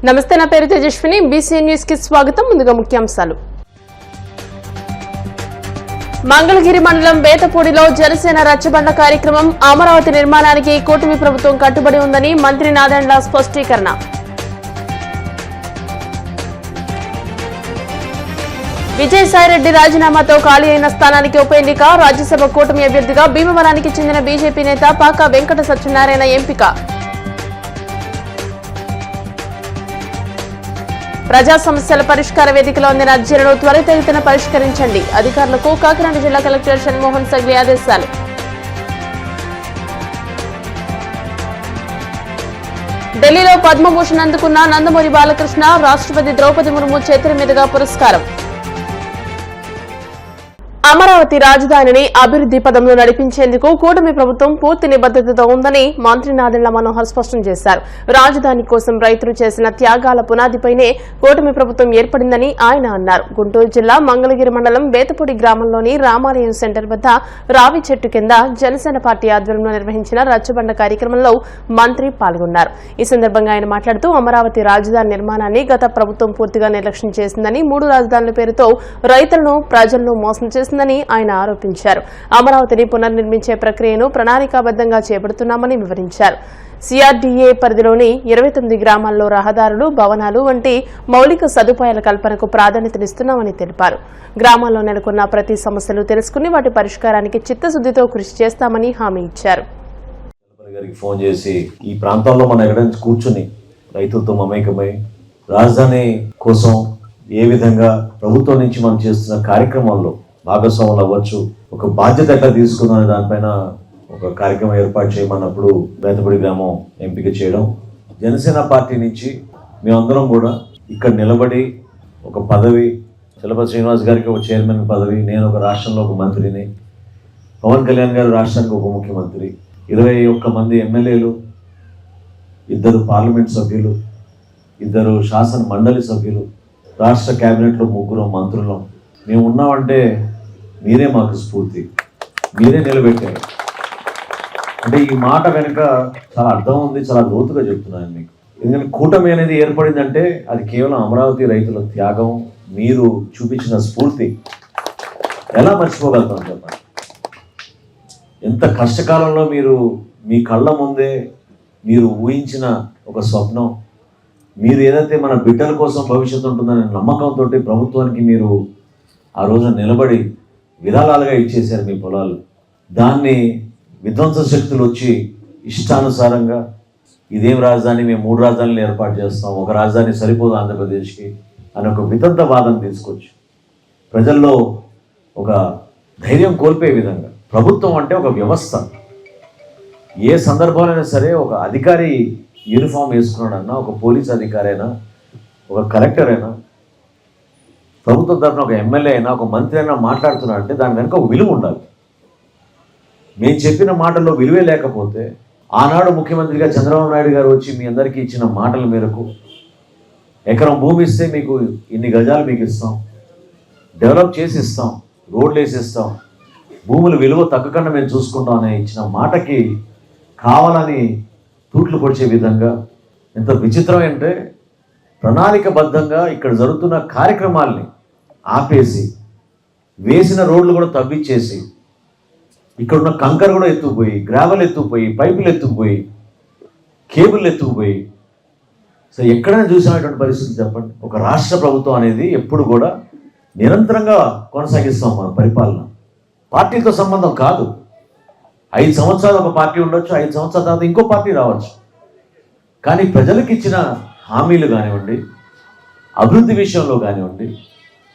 నమస్తే, నా పేరు తేజస్విని. బీసీ న్యూస్ కి స్వాగతం. ముందుగా ముఖ్యాంశాలు. మంగళగిరి మండలం బేతపూడిలో జనసేన రచ్చబండ కార్యక్రమం. అమరావతి నిర్మాణానికి కూటమి ప్రభుత్వం కట్టుబడి ఉందని మంత్రి నాదెండ్ల స్పష్టీకరణ. విజయసాయిరెడ్డి రాజీనామాతో ఖాళీ అయిన స్థానానికి ఉప ఎన్నిక. రాజ్యసభ కూటమి అభ్యర్థిగా భీమవరానికి చెందిన బీజేపీ నేత పాకా వెంకట సత్యనారాయణ ఎంపిక. ప్రజా సమస్యల పరిష్కార వేదికలో అందిన అర్జీలను త్వరితగతిన పరిష్కరించండి. అధికారులకు కాకినాడ జిల్లా కలెక్టర్ షణ్మోహన్ సగ్లి ఆదేశాలు. ఢిల్లీలో పద్మభూషణ్ అందుకున్న నందమూరి బాలకృష్ణ. రాష్ట్రపతి ద్రౌపది ముర్ము చేతుల మీదుగా పురస్కారం. అమరావతి రాజధానిని అభివృద్ది పదంలో నడిపించేందుకు కూటమి ప్రభుత్వం పూర్తి నిబద్దతతో ఉందని మంత్రి నాదెండ్ల మనోహర్ స్పష్టం చేశారు. రాజధాని కోసం రైతులు చేసిన త్యాగాల పునాదిపైనే కూటమి ప్రభుత్వం ఏర్పడిందని ఆయన అన్నారు. గుంటూరు జిల్లా మంగళగిరి మండలం బేతపూడి గ్రామంలోని రామాలయం సెంటర్ వద్ద రావి చెట్టు కింద జనసేన పార్టీ ఆధ్వర్యంలో నిర్వహించిన రచ్చబండ కార్యక్రమంలో మంత్రి పాల్గొన్నారు. ఈ సందర్భంగా ఆయన మాట్లాడుతూ అమరావతి రాజధాని నిర్మాణాన్ని గత ప్రభుత్వం పూర్తిగా నిర్లక్ష్యం చేసిందని, 3 రాజధానుల పేరుతో రైతులను ప్రజలను మోసం చేసిందని ఆయన ఆరోపించారు. అమరావతిని పునర్నిర్మించే ప్రక్రియను ప్రణాళికాబద్దంగా చేపడుతున్నామని వివరించారు. సిఆర్డీఏ పరిధిలోని 29 గ్రామాల్లో రహదారులు, భవనాలు వంటి మౌలిక సదుపాయాల కల్పనకు ప్రాధాన్యతనిస్తున్నామని తెలిపారు. గ్రామాల్లో నెలకొన్న ప్రతి సమస్యలు తెలుసుకుని వాటి పరిష్కారానికి చిత్తశుద్దితో కృషి చేస్తామని హామీ ఇచ్చారు. ఫోన్ చేసి ఈ ప్రాంతంలో మనం ఎక్కడైనా కూర్చుని రైతులతో మమేకమై రాజధాని కోసం ఏ విధంగా ప్రభుత్వం నుంచి మనం చేస్తున్న కార్యక్రమాల్లో భాగస్వాములు అవ్వచ్చు, ఒక బాధ్యత ఎట్లా తీసుకున్న దానిపైన ఒక కార్యక్రమం ఏర్పాటు చేయమన్నప్పుడు బేతపూడి గ్రామం ఎంపిక చేయడం. జనసేన పార్టీ నుంచి మేమందరం కూడా ఇక్కడ నిలబడి ఒక పదవి, చలపతి శ్రీనివాస్ గారికి ఒక చైర్మన్ పదవి, నేను ఒక రాష్ట్రంలో ఒక మంత్రిని, పవన్ కళ్యాణ్ గారు రాష్ట్రానికి ఉప ముఖ్యమంత్రి, 21 మంది ఎమ్మెల్యేలు, 2 పార్లమెంట్ సభ్యులు, 2 శాసన మండలి సభ్యులు, రాష్ట్ర క్యాబినెట్లో 3 మంత్రులు మేము ఉన్నామంటే మీరే మాకు స్ఫూర్తి, మీరే నిలబెట్టారు. అంటే ఈ మాట వెనుక చాలా అర్థం ఉంది, చాలా లోతుగా చెప్తున్నాను మీకు. ఎందుకంటే కూటమి అనేది ఏర్పడిందంటే అది కేవలం అమరావతి రైతుల త్యాగం, మీరు చూపించిన స్ఫూర్తి. ఎలా మర్చిపోగలుగుతాం చెప్పండి? ఎంత కష్టకాలంలో మీరు మీ కళ్ళ ముందే మీరు ఊహించిన ఒక స్వప్నం, మీరు ఏదైతే మన బిడ్డల కోసం భవిష్యత్తు ఉంటుందనే నమ్మకంతో ప్రభుత్వానికి మీరు ఆ రోజు నిలబడి విరాళాలుగా ఇచ్చేశారు మీ పొలాలు. దాన్ని విధ్వంస శక్తులు వచ్చి ఇష్టానుసారంగా ఇదేం రాజధాని, మేము 3 రాజధానులు ఏర్పాటు చేస్తాం, ఒక రాజధాని సరిపోదు ఆంధ్రప్రదేశ్కి అని ఒక వితంత వాదన తీసుకొచ్చి ప్రజల్లో ఒక ధైర్యం కోల్పోయే విధంగా. ప్రభుత్వం అంటే ఒక వ్యవస్థ. ఏ సందర్భంలోనైనా సరే ఒక అధికారి యూనిఫామ్ వేసుకున్నాడన్నా, ఒక పోలీస్ అధికారి అయినా, ఒక కలెక్టర్ అయినా, ప్రభుత్వం తరఫున ఒక ఎమ్మెల్యే అయినా, ఒక మంత్రి అయినా మాట్లాడుతున్నాడంటే దాని వెనుక ఒక విలువ ఉండాలి. మేము చెప్పిన మాటల్లో విలువే లేకపోతే, ఆనాడు ముఖ్యమంత్రిగా చంద్రబాబు నాయుడు గారు వచ్చి మీ అందరికీ ఇచ్చిన మాటల మేరకు ఎకరం భూమి ఇస్తే మీకు ఇన్ని గజాలు మీకు ఇస్తాం, డెవలప్ చేసి ఇస్తాం, రోడ్లు వేసి ఇస్తాం, భూముల విలువ తగ్గకుండా మేము చూసుకుంటాం అనే ఇచ్చిన మాటకి కావాలని తూట్లు పొడిచే విధంగా ఎంత విచిత్రం అంటే, ప్రణాళికబద్ధంగా ఇక్కడ జరుగుతున్న కార్యక్రమాల్ని ఆపేసి, వేసిన రోడ్లు కూడా తవ్విచ్చేసి, ఇక్కడున్న కంకర కూడా ఎత్తుకుపోయి, గ్రావెల్ ఎత్తుకుపోయి, పైపులు ఎత్తుకుపోయి, కేబుల్ ఎత్తుకుపోయి, సో ఎక్కడైనా చూసినటువంటి పరిస్థితి చెప్పండి. ఒక రాష్ట్ర ప్రభుత్వం అనేది ఎప్పుడు కూడా నిరంతరంగా కొనసాగిస్తాం మన పరిపాలన. పార్టీతో సంబంధం కాదు. 5 సంవత్సరాలు ఒక పార్టీ ఉండొచ్చు, 5 సంవత్సరాల తర్వాత ఇంకో పార్టీ రావచ్చు. కానీ ప్రజలకు ఇచ్చిన హామీలు కానివ్వండి, అభివృద్ధి విషయంలో కానివ్వండి,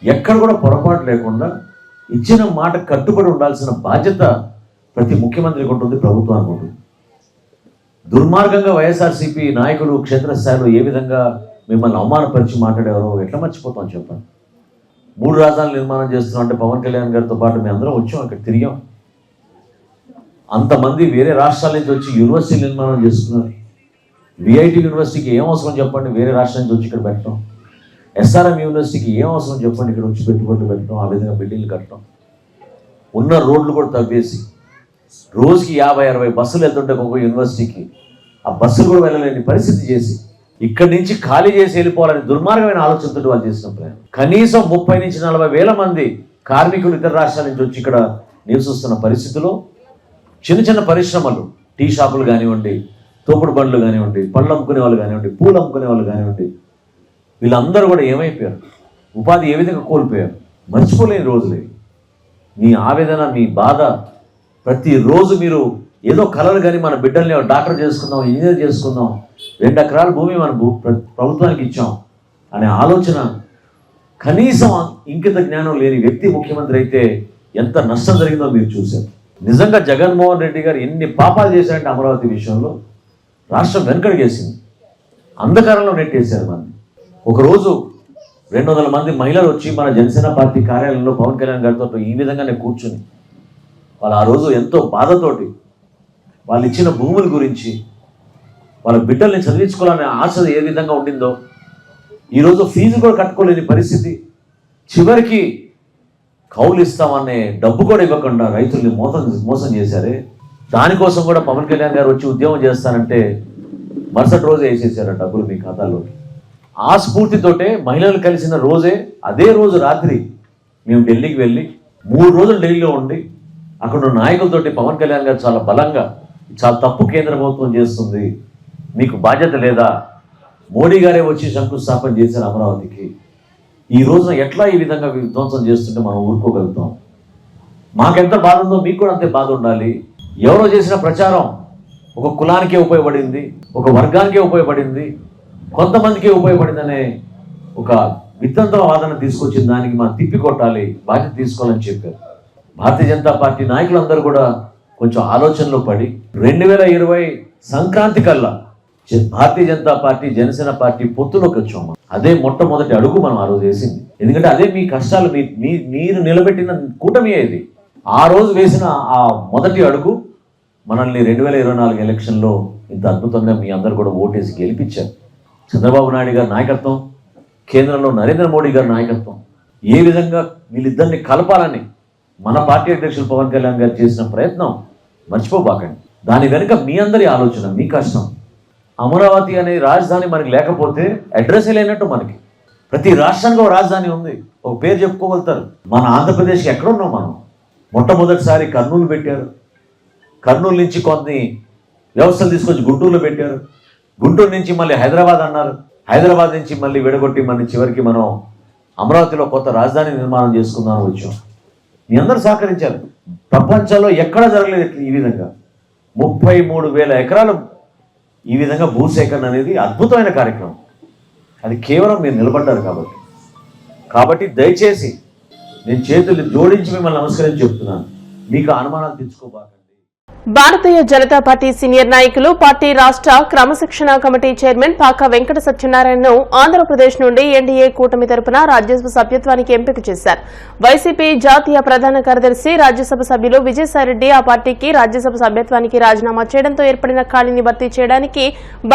ఎక్కడ కూడా పొరపాటు లేకుండా ఇచ్చిన మాట కట్టుబడి ఉండాల్సిన బాధ్యత ప్రతి ముఖ్యమంత్రికి ఉంటుంది, ప్రభుత్వానికి ఉంటుంది. దుర్మార్గంగా వైఎస్ఆర్సీపీ నాయకులు క్షేత్రస్థాయిలో ఏ విధంగా మిమ్మల్ని అవమానపరిచి మాట్లాడేవారో ఎట్లా మర్చిపోతాం చెప్పండి. 3 రాజధానులు నిర్మాణం చేస్తున్నాం అంటే పవన్ కళ్యాణ్ గారితో పాటు మేము అందరం వచ్చాం, అక్కడ తిరిగాం. అంతమంది వేరే రాష్ట్రాల నుంచి వచ్చి యూనివర్సిటీ నిర్మాణం చేస్తున్నారు. విఐటి యూనివర్సిటీకి ఏం అవసరం చెప్పండి వేరే రాష్ట్రం నుంచి వచ్చి ఇక్కడ పెట్టడం? ఎస్ఆర్ఎం యూనివర్సిటీకి ఏం అవసరం చెప్పండి ఇక్కడ వచ్చి పెట్టుబడులు పెట్టడం, ఆ విధంగా బిల్డింగ్లు కట్టడం? ఉన్న రోడ్లు కూడా తవ్వేసి రోజుకి 50-60 బస్సులు వెళ్తుంటే ఒక యూనివర్సిటీకి ఆ బస్సులు కూడా వెళ్ళలేని పరిస్థితి చేసి ఇక్కడి నుంచి ఖాళీ చేసి వెళ్ళిపోవాలని దుర్మార్గమైన ఆలోచనతో వాళ్ళు చేసిన ప్రయాణం. కనీసం 30 నుంచి 40 వేల మంది కార్మికులు ఇతర రాష్ట్రాల నుంచి వచ్చి ఇక్కడ నివసిస్తున్న పరిస్థితిలో చిన్న చిన్న పరిశ్రమలు, టీ షాపులు కానివ్వండి, తోపుడు బండ్లు కానివ్వండి, పళ్ళు అమ్ముకునే వాళ్ళు కానివ్వండి, పూలు అమ్ముకునే వాళ్ళు కానివ్వండి, వీళ్ళందరూ కూడా ఏమైపోయారు, ఉపాధి ఏ విధంగా కోల్పోయారు. మర్చిపోలేని రోజులే. మీ ఆవేదన, మీ బాధ, ప్రతిరోజు మీరు ఏదో కలలు కానీ మన బిడ్డల్ని డాక్టర్ చేసుకుందాం, ఇంజనీర్ చేసుకుందాం, 2 ఎకరాల భూమి మన ప్రభుత్వానికి ఇచ్చాం అనే ఆలోచన, కనీసం ఇంకిత జ్ఞానం లేని వ్యక్తి ముఖ్యమంత్రి అయితే ఎంత నష్టం జరిగిందో మీరు చూశారు. నిజంగా జగన్మోహన్ రెడ్డి గారు ఎన్ని పాపాలు చేశారంటే అమరావతి విషయంలో రాష్ట్రం వెనకడిగేసింది, అంధకారంలో నెట్టేశారు. మంది ఒకరోజు 200 మంది మహిళలు వచ్చి మన జనసేన పార్టీ కార్యాలయంలో పవన్ కళ్యాణ్ గారితో ఈ విధంగానే కూర్చుని వాళ్ళు ఆ రోజు ఎంతో బాధతోటి వాళ్ళు ఇచ్చిన భూముల గురించి, వాళ్ళ బిడ్డల్ని చదివించుకోవాలనే ఆశ ఏ విధంగా ఉండిందో, ఈరోజు ఫీజు కూడా కట్టుకోలేని పరిస్థితి, చివరికి కౌలు ఇస్తామనే డబ్బు కూడా ఇవ్వకుండా రైతుల్ని మోసం చేశారే. దానికోసం కూడా పవన్ కళ్యాణ్ గారు వచ్చి ఉద్యమం చేస్తానంటే మరుసటి రోజే వేసేసారు డబ్బులు మీ ఖాతాలోకి. ఆ స్ఫూర్తితోటే మహిళలు కలిసిన రోజే, అదే రోజు రాత్రి మేము ఢిల్లీకి వెళ్ళి 3 రోజులు ఢిల్లీలో ఉండి అక్కడ ఉన్న నాయకులతోటి పవన్ కళ్యాణ్ గారు చాలా బలంగా, చాలా తప్పు కేంద్ర ప్రభుత్వం చేస్తుంది, మీకు బాధ్యత లేదా, మోడీ గారే వచ్చి శంకుస్థాపన చేశారు అమరావతికి, ఈ రోజున ఎట్లా ఈ విధంగా విధ్వంసం చేస్తుంటే మనం ఊరుకోగలుగుతాం, మాకెంత బాధ ఉందో మీకు కూడా అంతే బాధ ఉండాలి. ఎవరో చేసిన ప్రచారం ఒక కులానికే ఉపయోగపడింది, ఒక వర్గానికే ఉపయోగపడింది, కొంతమందికే ఉపయోగపడిందనే ఒక వితంత్ర వాదన తీసుకొచ్చిన దానికి మనం తిప్పికొట్టాలి, బాధ్యత తీసుకోవాలని చెప్పారు. భారతీయ జనతా పార్టీ నాయకులందరూ కూడా కొంచెం ఆలోచనలో పడి 2020 సంక్రాంతి కల్లా భారతీయ జనతా పార్టీ జనసేన పార్టీ పొత్తులోకి వచ్చాము. అదే మొట్టమొదటి అడుగు మనం ఆ రోజు వేసింది. ఎందుకంటే అదే మీ కష్టాలు, మీరు నిలబెట్టిన కూటమి ఇది. ఆ రోజు వేసిన ఆ మొదటి అడుగు మనల్ని 2024 ఎలక్షన్లో ఇంత అద్భుతంగా మీ అందరూ కూడా ఓటేసి గెలిపించారు. చంద్రబాబు నాయుడు గారి నాయకత్వం, కేంద్రంలో నరేంద్ర మోడీ గారి నాయకత్వం, ఏ విధంగా వీళ్ళిద్దరిని కలపాలని మన పార్టీ అధ్యక్షులు పవన్ కళ్యాణ్ గారు చేసిన ప్రయత్నం మర్చిపోబాకండి. దాని వెనుక మీ అందరి ఆలోచన, మీ కష్టం. అమరావతి అనే రాజధాని మనకి లేకపోతే అడ్రస్ లేనట్టు. మనకి ప్రతి రాష్ట్రంలో రాజధాని ఉంది, ఒక పేరు చెప్పుకోగలుగుతారు. మన ఆంధ్రప్రదేశ్కి ఎక్కడున్నాం మనం? మొట్టమొదటిసారి కర్నూలు పెట్టారు, కర్నూలు నుంచి కొన్ని వ్యవస్థలు తీసుకొచ్చి గుంటూరులో పెట్టారు, గుంటూరు నుంచి మళ్ళీ హైదరాబాద్ అన్నారు, హైదరాబాద్ నుంచి మళ్ళీ విడగొట్టి మళ్ళీ చివరికి మనం అమరావతిలో కొత్త రాజధాని నిర్మాణం చేసుకుందామని వచ్చాం. మీ అందరూ సహకరించారు. ప్రపంచంలో ఎక్కడ జరగలేదు ఈ విధంగా 33,000 ఎకరాలు ఈ విధంగా భూసేకరణ అనేది అద్భుతమైన కార్యక్రమం. అది కేవలం మీరు నిలబడ్డారు కాబట్టి దయచేసి నేను చేతులు జోడించి మిమ్మల్ని నమస్కరించి చెప్తున్నాను, మీకు అనుమానాలు తెచ్చుకోబాకండి. భారతీయ జనతా పార్టీ సీనియర్ నాయకులు, పార్టీ రాష్ట్ర క్రమశిక్షణ కమిటీ చైర్మన్ పాక వెంకట సత్యనారాయణను ఆంధ్రప్రదేశ్ నుండి ఎన్డీఏ కూటమి తరపున రాజ్యసభ సభ్యత్వానికి ఎంపిక చేశారు. వైసీపీ జాతీయ ప్రధాన కార్యదర్శి, రాజ్యసభ సభ్యులు విజయసాయిరెడ్డి ఆ పార్టీకి రాజ్యసభ సభ్యత్వానికి రాజీనామా చేయడంతో ఏర్పడిన ఖాళీని భర్తీ చేయడానికి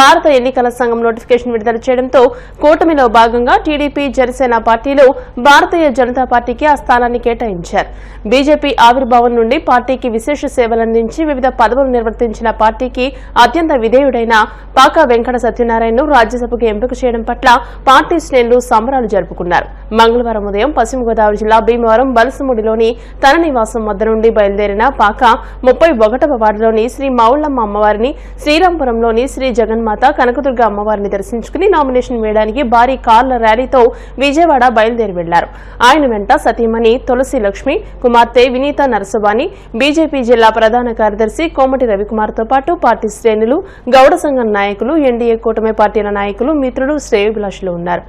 భారత ఎన్నికల సంఘం నోటిఫికేషన్ విడుదల చేయడంతో కూటమిలో భాగంగా టీడీపీ, జనసేన పార్టీలు భారతీయ జనతా పార్టీకి ఆ స్థానాన్ని కేటాయించారు. బీజేపీ ఆవిర్భావం నుండి పార్టీకి విశేష సేవలందించి వివిధ పదవులు నిర్వర్తించిన పార్టీకి అత్యంత విధేయుడైన పాక వెంకట సత్యనారాయణను రాజ్యసభకు ఎంపిక చేయడం పట్ల పార్టీ శ్రేణులు సంబరాలు జరుపుకున్నారు. మంగళవారం ఉదయం పశ్చిమ గోదావరి జిల్లా భీమవరం బలసముడిలోని తన నివాసం వద్ద నుండి బయలుదేరిన పాక 31వ వార్డులోని శ్రీ మౌళ్ళమ్మ అమ్మవారిని, శ్రీరాంపురంలోని శ్రీ జగన్మాత కనకదుర్గ అమ్మవారిని దర్శించుకుని నామినేషన్ వేయడానికి భారీ కార్ల ర్యాలీతో విజయవాడ బయలుదేరి వెళ్లారు. ఆయన వెంట సతీమణి తులసి లక్ష్మి, కుమార్తె వినీత నరసబాని, బీజేపీ జిల్లా ప్రధాన కార్యదర్శి కోమటి రవికుమార్తో పాటు పార్టీ శ్రేణులు, గౌడ సంఘం నాయకులు, ఎన్డీఏ కూటమి పార్టీల నాయకులు, మిత్రులు, శ్రేయోభిలాషులు ఉన్నారు.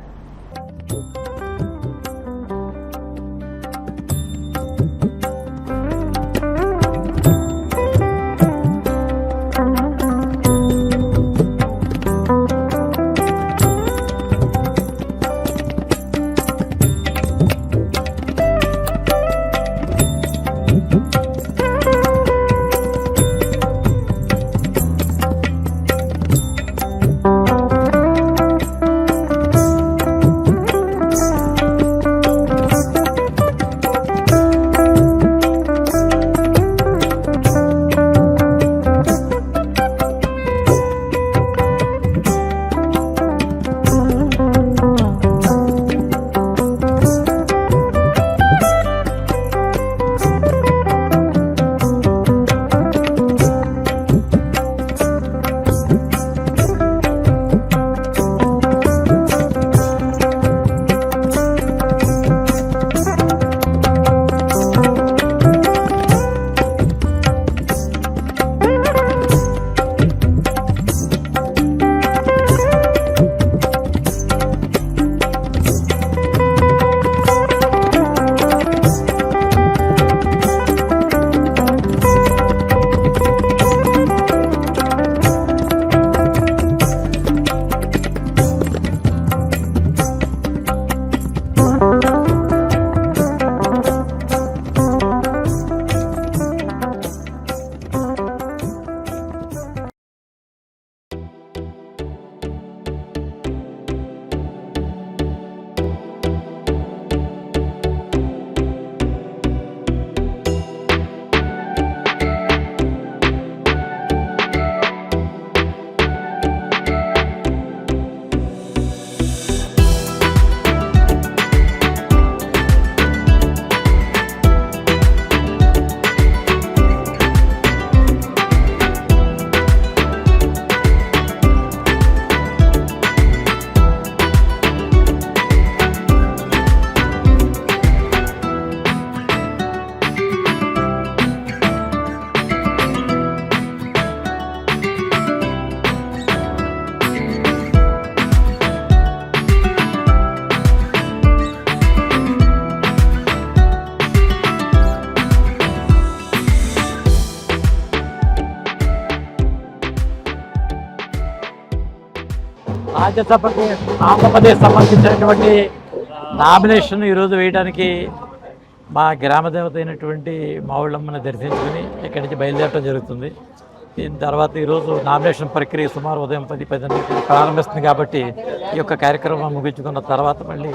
రాజ్యసభకు ఆంధ్రప్రదేశ్ సంబంధించినటువంటి నామినేషన్ ఈరోజు వేయడానికి మా గ్రామ దేవత అయినటువంటి మావుళ్ళమ్మని దర్శించుకుని ఇక్కడి నుంచి బయలుదేరడం జరుగుతుంది. దీని తర్వాత ఈరోజు నామినేషన్ ప్రక్రియ సుమారు ఉదయం 10-10 ప్రారంభిస్తుంది కాబట్టి ఈ యొక్క కార్యక్రమం ముగించుకున్న తర్వాత మళ్ళీ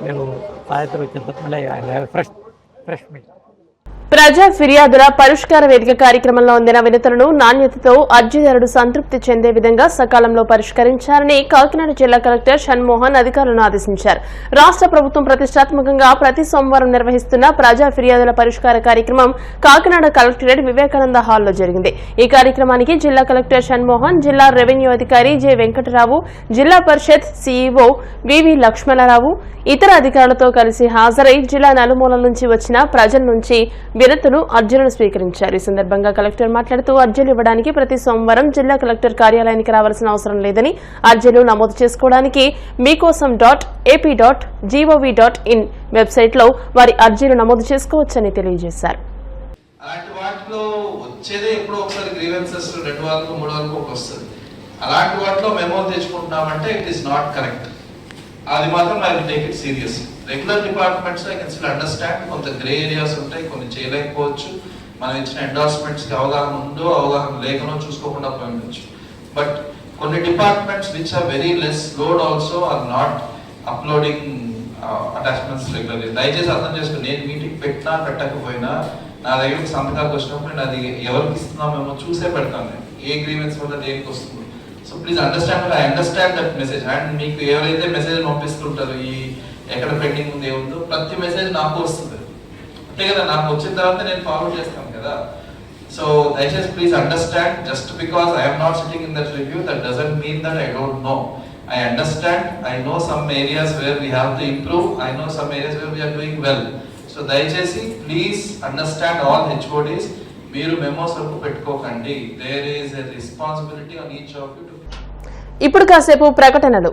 మేము సాయంత్రం వచ్చిన తర్వాత మళ్ళీ ఫ్రెష్ మీట్. ప్రజా ఫిర్యాదుల పరిష్కార వేదిక కార్యక్రమంలో అందిన వినతులను నాణ్యతతో అర్జీదారుడు సంతృప్తి చెందే విధంగా సకాలంలో పరిష్కరించాలని కాకినాడ జిల్లా కలెక్టర్ షణ్మోహన్ అధికారులను ఆదేశించారు. రాష్ట్ర ప్రభుత్వం ప్రతిష్టాత్మకంగా ప్రతి సోమవారం నిర్వహిస్తున్న ప్రజా ఫిర్యాదుల పరిష్కార కార్యక్రమం కాకినాడ కలెక్టరేట్ వివేకానంద హాల్లో జరిగింది. ఈ కార్యక్రమానికి జిల్లా కలెక్టర్ షణ్మోహన్, జిల్లా రెవెన్యూ అధికారి జె వెంకటరావు, జిల్లా పరిషత్ సీఈఓ వివి లక్ష్మణరావు ఇతర అధికారులతో కలిసి హాజరై జిల్లా నలుమూలల నుంచి వచ్చిన ప్రజల నుంచి వినతులు, అర్జీలను స్వీకరించారు. ఈ సందర్భంగా కలెక్టర్ మాట్లాడుతూ అర్జీలు ఇవ్వడానికి ప్రతి సోమవారం జిల్లా కలెక్టర్ కార్యాలయానికి రావాల్సిన అవసరం లేదని, అర్జీలు నమోదు చేసుకోవడానికి మీకోసం.ap.gov.in వెబ్సైట్లో వారి అర్జీలు నమోదు చేసుకోవచ్చని తెలియజేశారు. అలాంటి వాటిలో వచ్చేదే ఎప్పుడో ఒకసారి గ్రీవెన్సెస్ 2 వారాలకు 3 వారాలకు వస్తుంది. అలాంటి వాటిలో మెమో తెచ్చుకుంటున్నామంటే ఇట్ ఈస్ నాట్ కరెక్ట్. అది మాత్రం I will take it serious. Regular departments I can still understand, కొంత గ్రే ఏరియాస్ ఉంటాయి, కొన్ని చేయలేకపోవచ్చు, మనం ఇచ్చిన ఎండార్స్మెంట్స్కి అవగాహన ఉందో అవగాహన లేకనో చూసుకోకుండా పోయి ఉండొచ్చు. బట్ కొన్ని departments which are very less load also are not uploading attachments regularly. దయచేసి అర్థం చేసుకోండి, నేను మీటింగ్ పెట్టినా పెట్టకపోయినా నా దగ్గరికి సంతకాలకు వచ్చినప్పుడు నేను అది ఎవరికి ఇస్తున్నామేమో చూసే పెడతాను. నేను ఏ గ్రీవెన్స్ వల్ల దేనికి వస్తుంది. So please understand, I understand that message. And మీకు ఎవరైతే మెసేజ్ పంపిస్తుంటారో ఈ ఎక్కడ పెండింగ్ ఉంది ఏముందో ప్రతి మెసేజ్ నాకు వస్తుంది అంతే కదా, నాకు వచ్చిన తర్వాత నేను ఫార్వర్డ్ చేస్తాను కదా. సో దయచేసి please understand, just because I'm not sitting in that review that doesn't mean that I don't know. I understand, I know some areas where we have to improve, I know some areas where we are doing well. So దయచేసి please understand all HODs, మీరు memos వరకు పెట్టుకోకండి. There is a responsibility on each of you. ఇప్పుడు కాసేపు ప్రకటనలు.